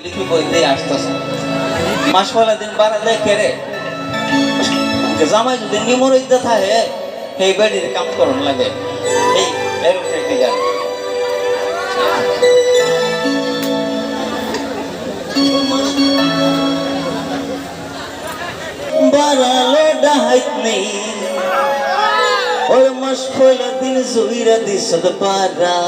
লিখি বইতে আসতেছে মাস পয়লা দিন বাড়ালে কেড়ে জামাই যদি নিমরিতে থাকে সেই বাড়ির কাম করন লাগে এই এরোপ্লেনে যান বাড়ালো ডাহাইত নেই ওর মাস পয়লা দিন জুইরা দিছত পারা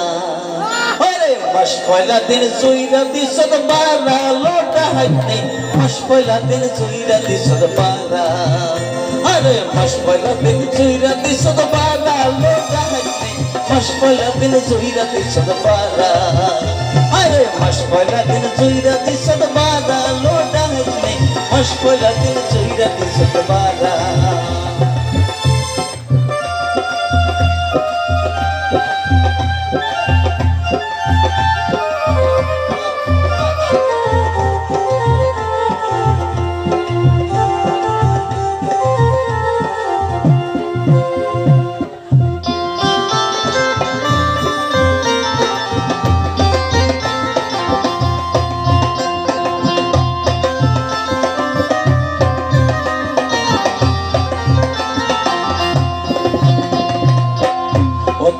মাস পয়লা দিন জুইরা দিছত পারা লোটা হাইত নেই মাস পয়লা দিন জুইরা দিছত পারা আরে মাস পয়লা দিন জুইরা দিছত পারা লোটা হাইত নেই মাস পয়লা দিন জুইরা দিছত পারা আরে মাস পয়লা দিন জুইরা দিছত পারা লোটা হাইত নেই মাস পয়লা দিন জুইরা দিছত পারা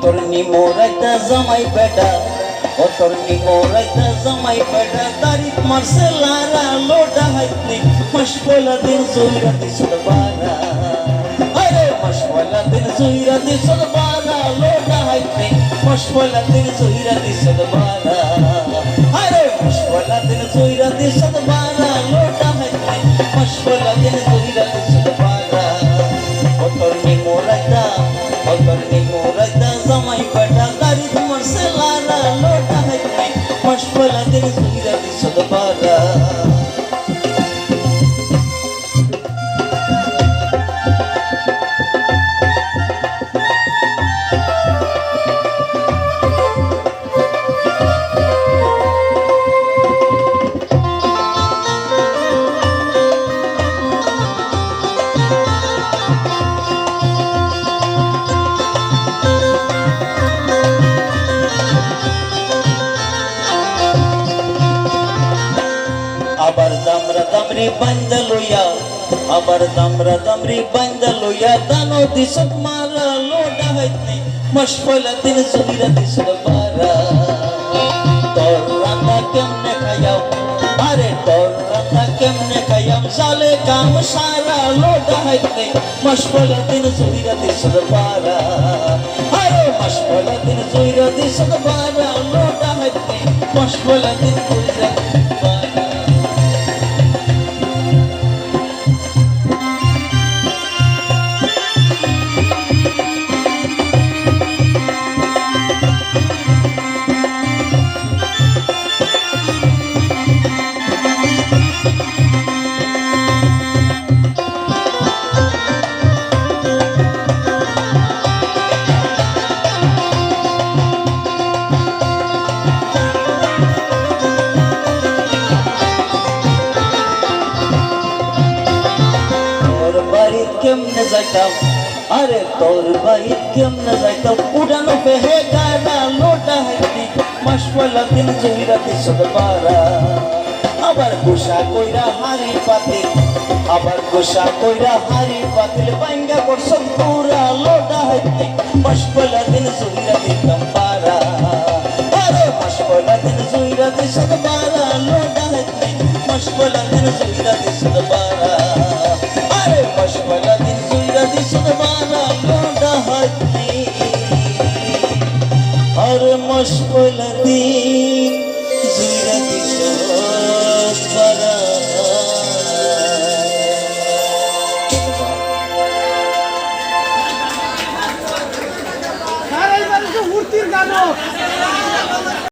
তোর নিমোরাইতা জামাই বেটা ও তোর নিমোরাইতা জামাই বেটা তারিখ মারছে লারা লোটা হাইতনি মাস পয়লা দিন জুইরা দিছত বারা আরে মাস পয়লা দিন জুইরা দিছত বারা লোটা হাইতনি মাস পয়লা দিন জুইরা দিছত বারা আরে মাস পয়লা দিন জুইরা দিছত বারা লোটা হাইতনি মাস পয়লা দিন জুইরা দিছত বারা ও তোর নিমোরাইতা ও তোর নিমোরাইতা জামাই বেটা তারিখ মারছে লারা লোটা হাইতনি মাস পয়লা দিন জুইরা দিছত বারা আবার দামরা দামরি বান্দা লইয়া আবার দামরা দামরি বান্দা লইয়া দানো দিছত মারা লোটা হাইতনি মাস পয়লা দিন জুইরা দিছত বারা তোর রান্না কেমনে খাইয়াম আরে তোর রান্না কেমনে খাইয়াম জালে কাম সারা লোটা হাইতনি মাস পয়লা দিন জুইরা দিছত বারা আরে মাস পয়লা দিন জুইরা দিছত বারা লোটা হাইতনি মাস পয়লা দিন জুইরা কেমনে যাইতাম আরে তোর বাড়ি কেমনে যাইতাম উড়ানো পেহে গাড়া লোটা হাইতি মাস পয়লা দিন জুইরা দিছত বারা আবার গোসা কইরা হাড়ি পাতিল আবার গোসা কইরা হাড়ি পাতিল বাইঙ্গা করছ পুরা লোটা হাইতি মাস পয়লা দিন জুইরা দিতাম বারা আরে মাস পয়লা দিন জুইরা দিছত বারা লোটা হাইতি মাস পয়লা দিন জুইরা দিছত বারা আরে মাস পয়লা দিন জুইরা দিছত বারা লোটা হাইতি আরে মাস পয়লা দিন জুইরা দিছত বারা মূর্তির গান